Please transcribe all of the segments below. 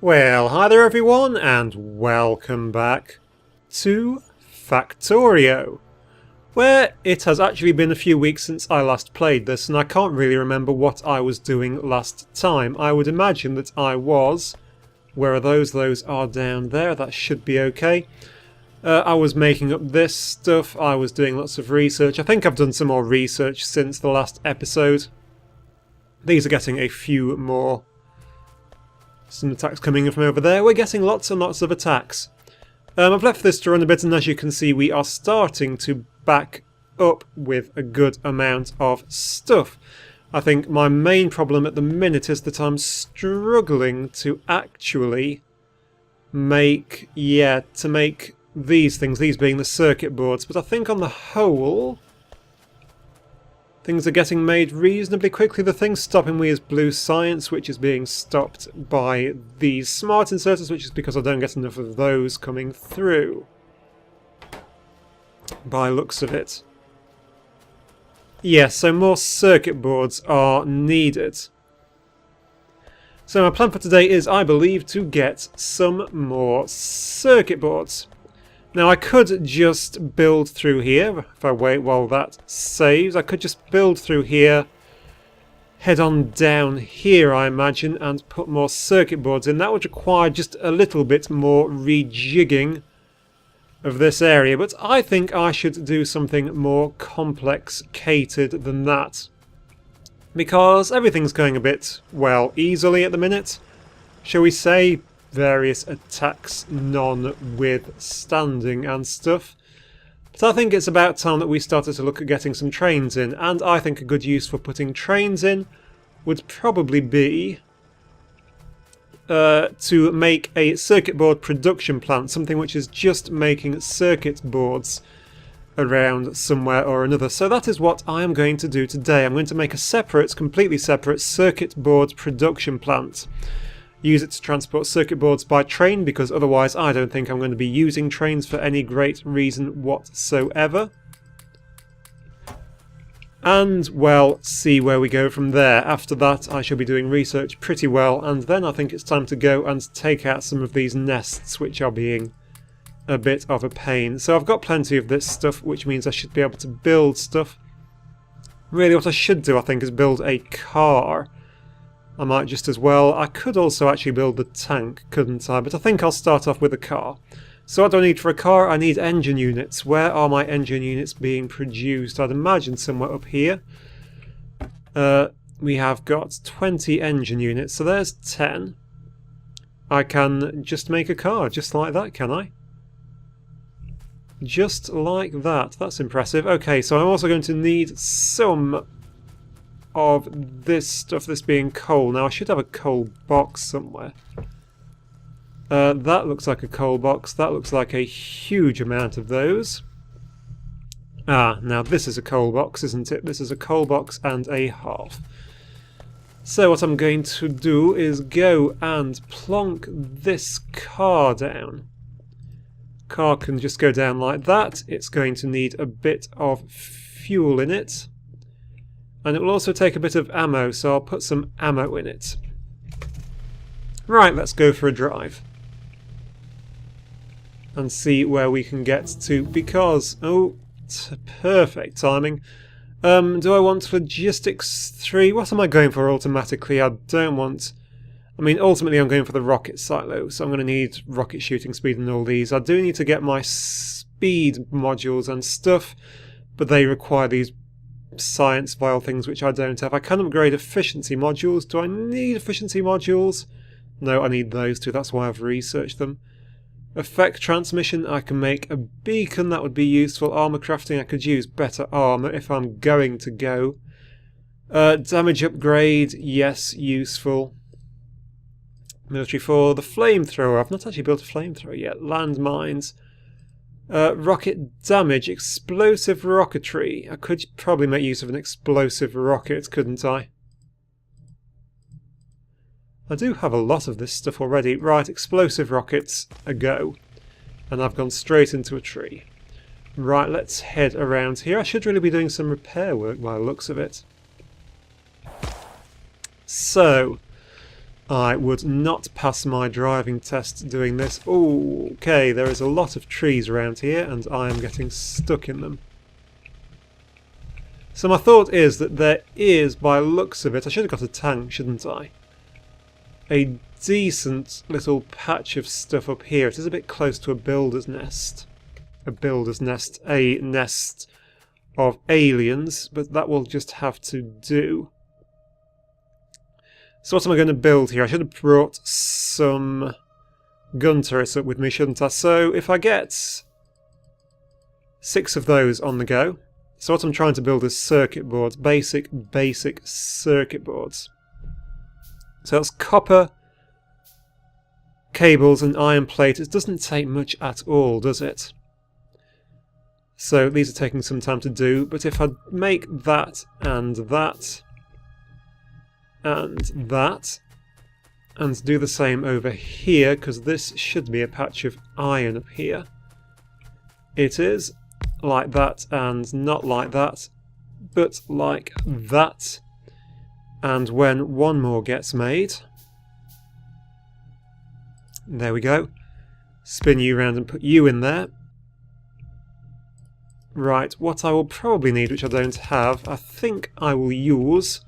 Well, hi there everyone, and welcome back to Factorio, where it has actually been a few weeks since I last played this, and I can't really remember what I was doing last time. I would imagine that I was... Where are those? Those are down there. That should be okay. I was making up this stuff. I was doing lots of research. I think I've done some more research since the last episode. These are getting a few more. Some attacks coming in from over there. We're getting lots and lots of attacks. I've left this to run a bit, and as you can see, we are starting to back up with a good amount of stuff. I think my main problem at the minute is that I'm struggling to actually make, these things, these being the circuit boards, but I think on the whole things are getting made reasonably quickly. The thing stopping me is blue science, which is being stopped by these smart inserters, which is because I don't get enough of those coming through, by looks of it. Yes, so more circuit boards are needed. So my plan for today is, I believe, to get some more circuit boards. Now I could just build through here, if I wait while that saves. I could just build through here, head on down here I imagine, and put more circuit boards in. That would require just a little bit more rejigging of this area, but I think I should do something more complicated than that. Because everything's going a bit, well, easily at the minute, shall we say. Various attacks non-withstanding and stuff. But I think it's about time that we started to look at getting some trains in, and I think a good use for putting trains in would probably be to make a circuit board production plant, something which is just making circuit boards around somewhere or another. So that is what I am going to do today. I'm going to make a separate, completely separate circuit board production plant. Use it to transport circuit boards by train, because otherwise I don't think I'm going to be using trains for any great reason whatsoever. And, well, see where we go from there. After that I shall be doing research pretty well, and then I think it's time to go and take out some of these nests which are being a bit of a pain. So I've got plenty of this stuff, which means I should be able to build stuff. Really what I should do, I think, is build a car. I might just as well. I could also actually build the tank, couldn't I? But I think I'll start off with a car. So what do I need for a car? I need engine units. Where are my engine units being produced? I'd imagine somewhere up here. We have got 20 engine units, so there's 10. I can just make a car, just like that, can I? Just like that. That's impressive. Okay, so I'm also going to need some of this stuff, this being coal. Now I should have a coal box somewhere. That looks like a coal box. That looks like a huge amount of those. Ah, now this is a coal box, isn't it? This is a coal box and a half. So what I'm going to do is go and plonk this car down. Car can just go down like that. It's going to need a bit of fuel in it. And it will also take a bit of ammo, so I'll put some ammo in it. Right, let's go for a drive. And see where we can get to, because... Oh, perfect timing. Do I want Logistics 3? What am I going for automatically? I don't want... I mean, ultimately I'm going for the rocket silo, so I'm going to need rocket shooting speed and all these. I do need to get my speed modules and stuff, but they require these science vial things which I don't have. I can upgrade efficiency modules. Do I need efficiency modules? No, I need those two. That's why I've researched them. Effect transmission, I can make a beacon. That would be useful. Armor crafting, I could use better armor if I'm going to go. Damage upgrade, yes, useful. Military 4. The flamethrower, I've not actually built a flamethrower yet. Landmines. Rocket damage, explosive rocketry. I could probably make use of an explosive rocket, couldn't I? I do have a lot of this stuff already. Right, explosive rockets, a go. And I've gone straight into a tree. Right, let's head around here. I should really be doing some repair work by the looks of it. So, I would not pass my driving test doing this. Ooh, okay, there is a lot of trees around here and I am getting stuck in them. So my thought is that there is, by looks of it, I should have got a tank, shouldn't I? A decent little patch of stuff up here. It is a bit close to a builder's nest. A builder's nest, a nest of aliens, but that will just have to do. So what am I going to build here? I should have brought some gun turrets up with me, shouldn't I? So if I get 6 of those on the go. So what I'm trying to build is circuit boards, basic circuit boards. So that's copper, cables and iron plate. It doesn't take much at all, does it? So these are taking some time to do, but if I make that and that and that and do the same over here, because this should be a patch of iron up here. It is. Like that and not like that, but like that. And when one more gets made, there we go. Spin you around and put you in there. Right, what I will probably need, which I don't have, I think I will use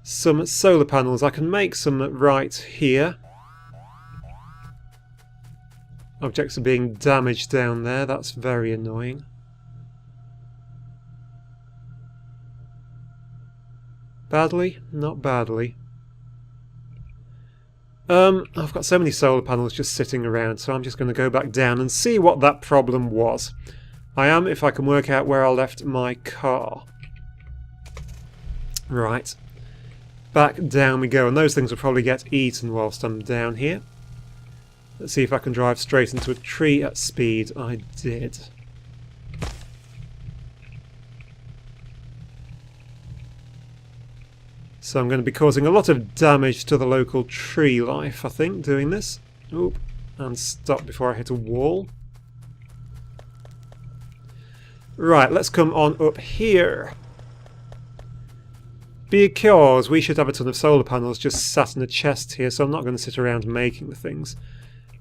some solar panels. I can make some right here. Objects are being damaged down there, that's very annoying. Badly? Not badly. I've got so many solar panels just sitting around, so I'm just going to go back down and see what that problem was. I am, if I can work out where I left my car. Right. Back down we go, and those things will probably get eaten whilst I'm down here. Let's see if I can drive straight into a tree at speed. I did. So I'm going to be causing a lot of damage to the local tree life, I think, doing this. Oop. And stop before I hit a wall. Right, let's come on up here. Because we should have a ton of solar panels just sat in a chest here, so I'm not going to sit around making the things.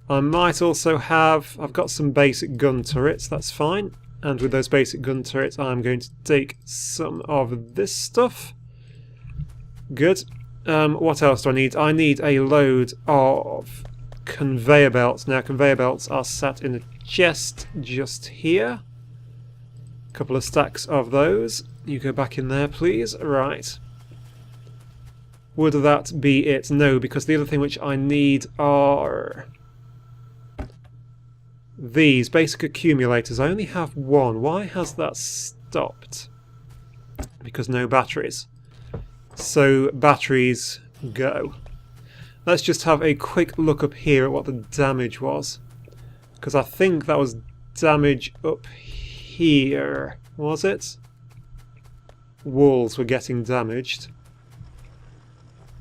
I might also have... I've got some basic gun turrets, that's fine. And with those basic gun turrets I'm going to take some of this stuff. Good. What else do I need? I need a load of conveyor belts. Now conveyor belts are sat in a chest just here. A couple of stacks of those. You go back in there please. Right. Would that be it? No, because the other thing which I need are... these basic accumulators. I only have one. Why has that stopped? Because no batteries. So batteries go. Let's just have a quick look up here at what the damage was. Because I think that was damage up here. Was it? Walls were getting damaged.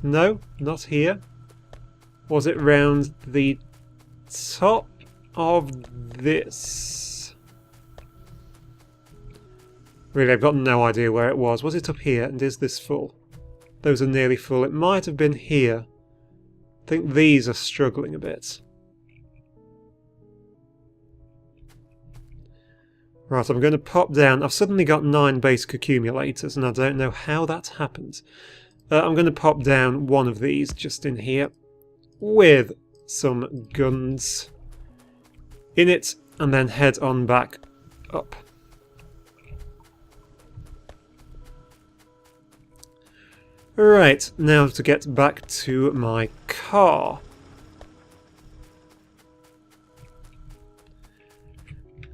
No, not here. Was it round the top of this? Really, I've got no idea where it was. Was it up here? And is this full? Those are nearly full. It might have been here. I think these are struggling a bit. Right, I'm going to pop down. I've suddenly got 9 basic accumulators, and I don't know how that happened. I'm going to pop down one of these just in here with some guns in it, and then head on back up. Right, now to get back to my car.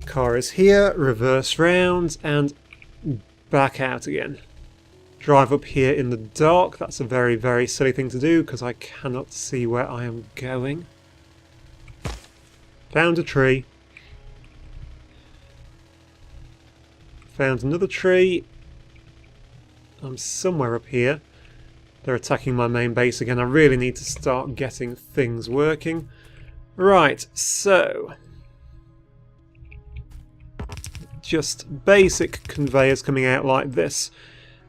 Car is here, reverse round, and back out again. Drive up here in the dark. That's a very, very silly thing to do because I cannot see where I am going. Found a tree. Found another tree. I'm somewhere up here. They're attacking my main base again. I really need to start getting things working. Right, so... just basic conveyors coming out like this.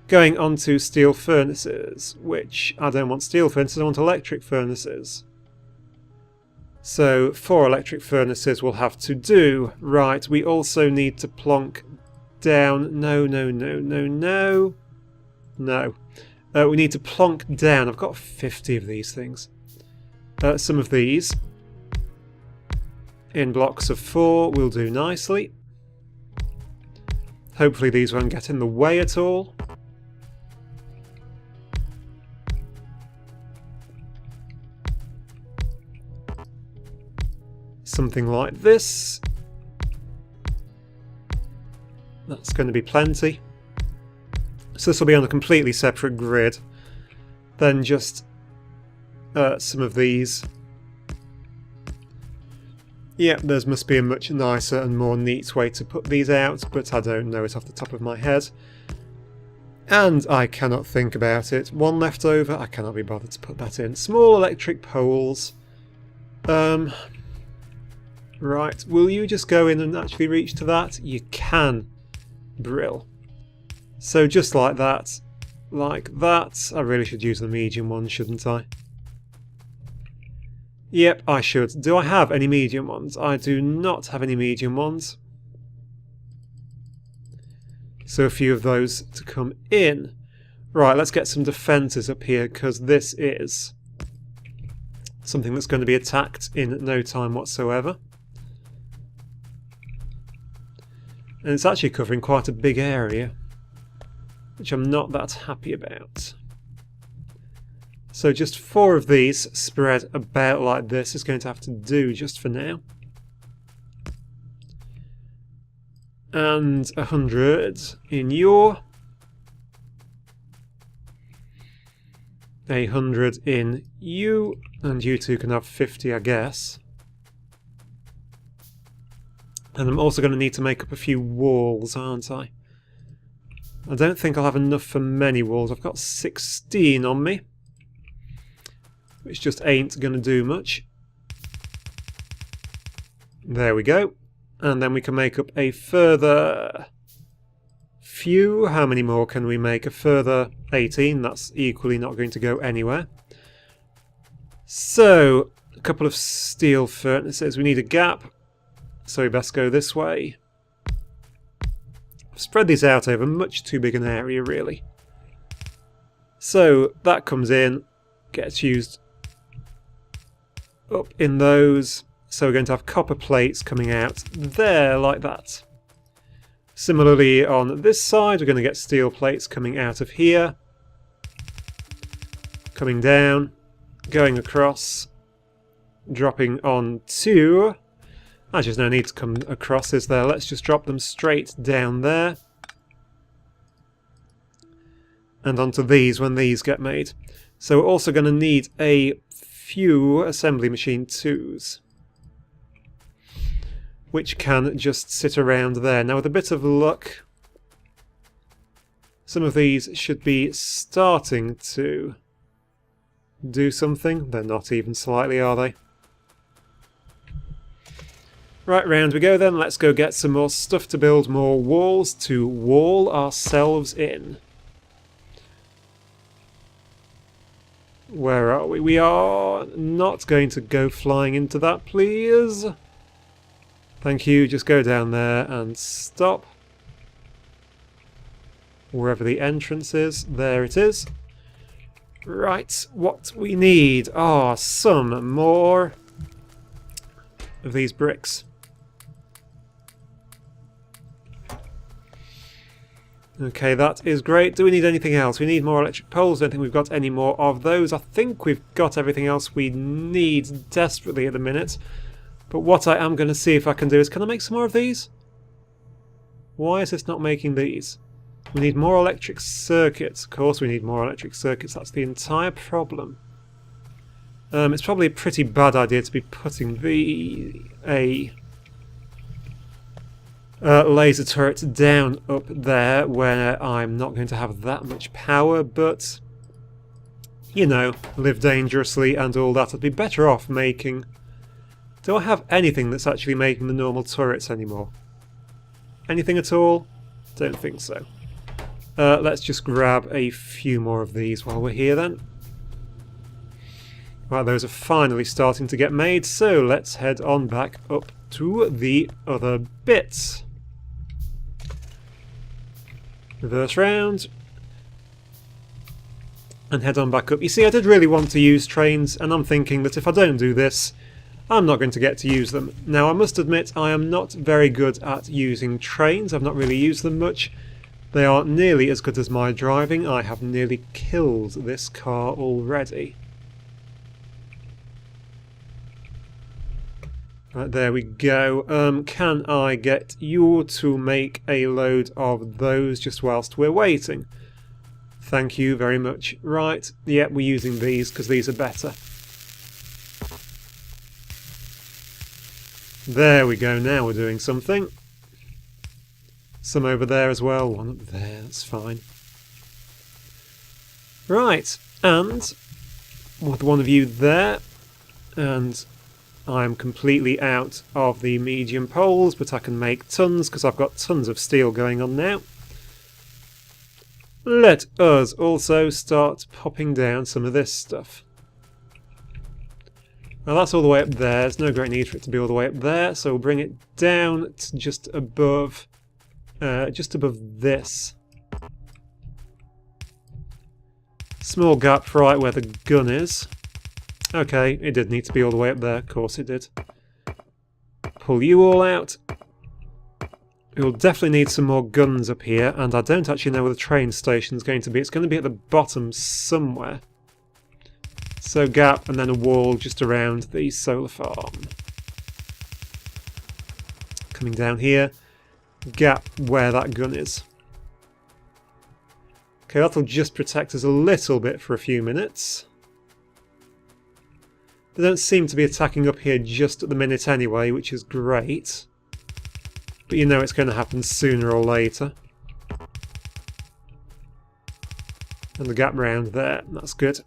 Going on to steel furnaces, which I don't want steel furnaces, I want electric furnaces. So 4 electric furnaces will have to do. Right, we also need to plonk down. No. We need to plonk down. I've got 50 of these things. Some of these in blocks of 4 will do nicely. Hopefully these won't get in the way at all. Something like this. That's going to be plenty. So this will be on a completely separate grid than just some of these. Yeah, there must be a much nicer and more neat way to put these out, but I don't know it off the top of my head. And I cannot think about it. One left over, I cannot be bothered to put that in. Small electric poles. Right, will you just go in and actually reach to that? You can. Brill. So just like that. Like that. I really should use the medium one, shouldn't I? Yep, I should. Do I have any medium ones? I do not have any medium ones. So a few of those to come in. Right, let's get some defences up here, because this is something that's going to be attacked in no time whatsoever. And it's actually covering quite a big area, which I'm not that happy about. So just 4 of these spread about like this is going to have to do just for now. And 100 in your. 100 in you. And you two can have 50, I guess. And I'm also going to need to make up a few walls, aren't I? I don't think I'll have enough for many walls. I've got 16 on me, which just ain't going to do much. There we go. And then we can make up a further few. How many more can we make? A further 18. That's equally not going to go anywhere. So, a couple of steel furnaces. We need a gap. So we best go this way. I've spread these out over much too big an area, really. So that comes in, gets used up in those. So we're going to have copper plates coming out there like that. Similarly on this side, we're going to get steel plates coming out of here. Coming down, going across, dropping on to... Actually, there's no need to come across, is there? Let's just drop them straight down there. And onto these when these get made. So we're also going to need a few assembly machine 2s, which can just sit around there. Now with a bit of luck, some of these should be starting to do something. They're not even slightly, are they? Right, round we go then. Let's go get some more stuff to build more walls to wall ourselves in. Where are we? We are not going to go flying into that, please. Thank you. Just go down there and stop. Wherever the entrance is. There it is. Right, what we need are some more of these bricks. Okay, that is great. Do we need anything else? We need more electric poles. Don't think we've got any more of those. I think we've got everything else we need desperately at the minute. But what I am going to see if I can do is, can I make some more of these? Why is this not making these? We need more electric circuits. Of course we need more electric circuits. That's the entire problem. It's probably a pretty bad idea to be putting a laser turret down up there where I'm not going to have that much power, but you know, live dangerously and all that. I'd be better off making... Do I have anything that's actually making the normal turrets anymore? Anything at all? Don't think so. Let's just grab a few more of these while we're here then. Right, those are finally starting to get made, so let's head on back up to the other bits. Reverse round. And head on back up. You see, I did really want to use trains, and I'm thinking that if I don't do this, I'm not going to get to use them. Now, I must admit, I am not very good at using trains. I've not really used them much. They aren't nearly as good as my driving. I have nearly killed this car already. Right, there we go. Can I get you to make a load of those just whilst we're waiting? Thank you very much. Right, yeah, we're using these because these are better. There we go, now we're doing something. Some over there as well, one up there, that's fine. Right, and with one of you there, and I'm completely out of the medium poles, but I can make tons because I've got tons of steel going on now. Let us also start popping down some of this stuff. Now that's all the way up there, there's no great need for it to be all the way up there, so we'll bring it down to just above this. Small gap right where the gun is. Okay, it did need to be all the way up there, of course it did. Pull you all out. We'll definitely need some more guns up here, and I don't actually know where the train station's going to be. It's going to be at the bottom somewhere. So gap, and then a wall just around the solar farm. Coming down here, gap where that gun is. Okay, that'll just protect us a little bit for a few minutes. They don't seem to be attacking up here just at the minute anyway, which is great. But you know it's going to happen sooner or later. And the gap round there, that's good.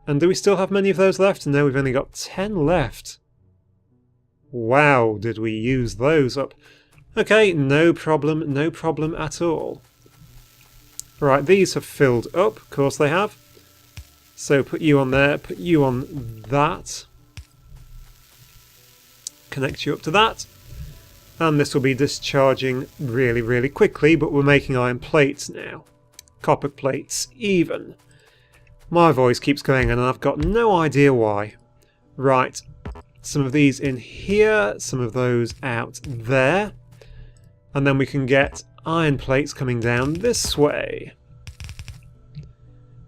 And do we still have many of those left? No, we've only got 10 left. Wow, did we use those up. Okay, no problem at all. Right, these have filled up, of course they have. So put you on there, put you on that. Connect you up to that. And this will be discharging really, really quickly, but we're making iron plates now. Copper plates, even. My voice keeps going and I've got no idea why. Right, some of these in here, some of those out there. And then we can get iron plates coming down this way.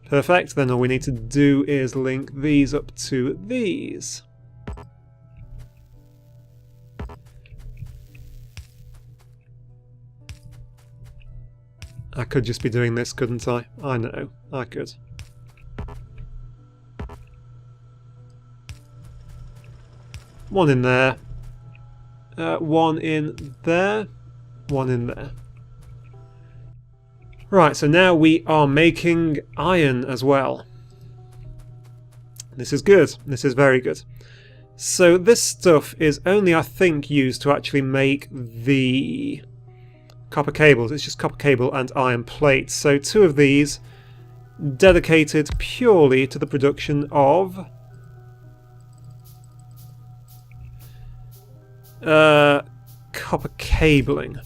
Perfect, then all we need to do is link these up to these. I could just be doing this, couldn't I? I know, I could. One in there. One in there. One in there. Right, so now we are making iron as well. This is good. This is very good. So this stuff is only, I think, used to actually make the copper cables. It's just copper cable and iron plates. So 2 of these dedicated purely to the production of copper cabling.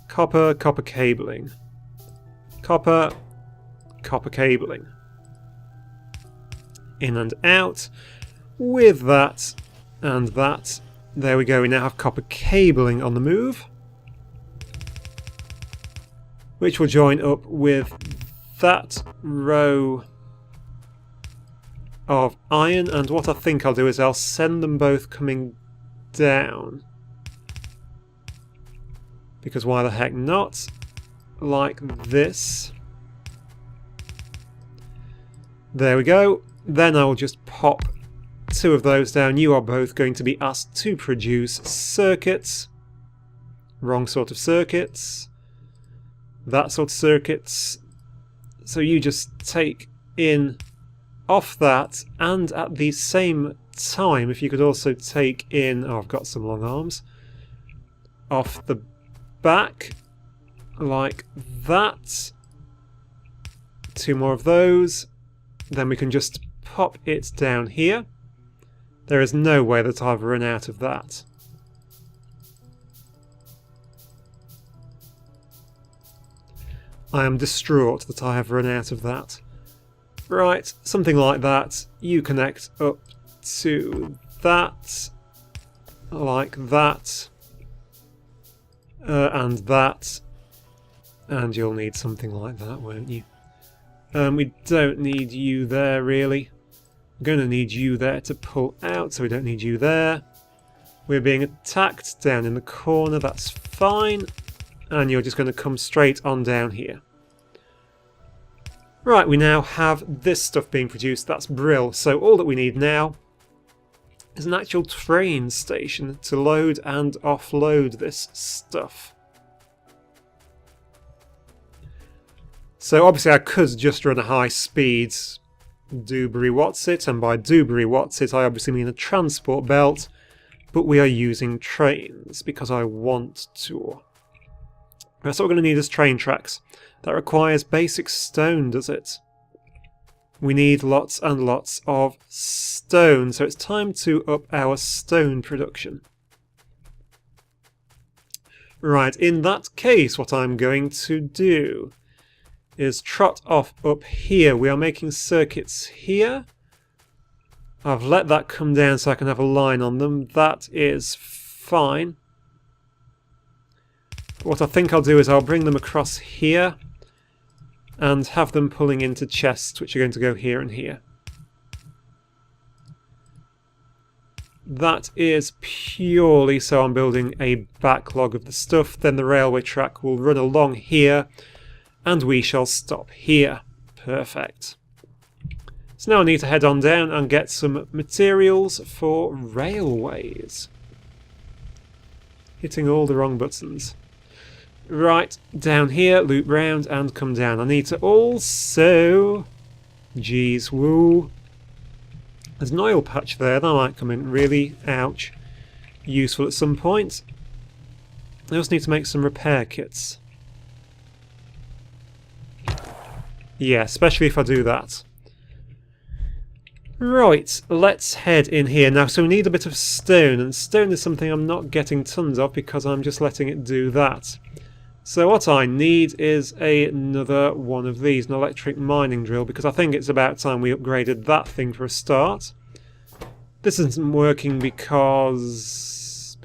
Copper cabling. Copper cabling. In and out. With that and that. There we go, we now have copper cabling on the move. Which will join up with that row of iron. And what I think I'll do is I'll send them both coming down. Because why the heck not? Like this. There we go. Then I'll just pop 2 of those down. You are both going to be asked to produce circuits. Wrong sort of circuits. That sort of circuits. So you just take in off that, and at the same time, if you could also take in... Oh, I've got some long arms. Off the back like that. 2 more of those. Then we can just pop it down here. There is no way that I've run out of that. I am distraught that I have run out of that. Right, something like that. You connect up to that, like that, and that, and you'll need something like that, won't you? We don't need you there, really. We're going to need you there to pull out, so we don't need you there. We're being attacked down in the corner, that's fine. And you're just going to come straight on down here. Right, we now have this stuff being produced, that's brill. So all that we need now is an actual train station to load and offload this stuff. So obviously I could just run a high speed Doobery-What's-It, and by Doobery-What's-It I obviously mean a transport belt, but we are using trains because I want to. That's what we're going to need is train tracks. That requires basic stone, does it? We need lots and lots of stone, so it's time to up our stone production. Right, in that case what I'm going to do is trot off up here. We are making circuits here. I've let that come down so I can have a line on them. That is fine. What I think I'll do is I'll bring them across here and have them pulling into chests which are going to go here and here. That is purely so I'm building a backlog of the stuff. Then the railway track will run along here and we shall stop here. Perfect. So now I need to head on down and get some materials for railways. Hitting all the wrong buttons. Right, down here, loop round and come down. I need to also... Geez, woo. There's an oil patch there, that might come in really, ouch, useful at some point. I also need to make some repair kits. Yeah, especially if I do that. Right, let's head in here. Now, so we need a bit of stone, and stone is something I'm not getting tons of because I'm just letting it do that. So what I need is another one of these, an electric mining drill, because I think it's about time we upgraded that thing for a start. This isn't working because...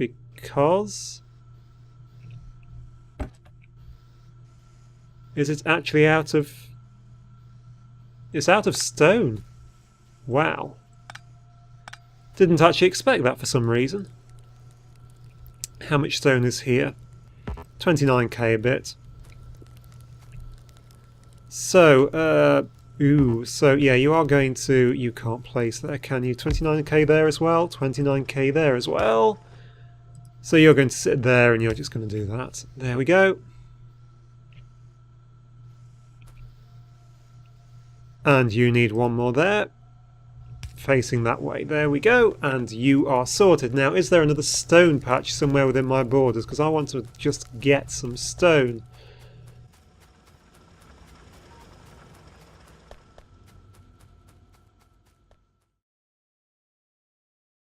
Is it actually out of... It's out of stone. Wow. Didn't actually expect that for some reason. How much stone is here? 29k a bit. So, so yeah, you are going to... You can't place there, can you? 29k there as well, 29k there as well. So you're going to sit there and you're just going to do that. There we go. And you need one more there. Facing that way. There we go. And you are sorted. Now, is there another stone patch somewhere within my borders? Because I want to just get some stone.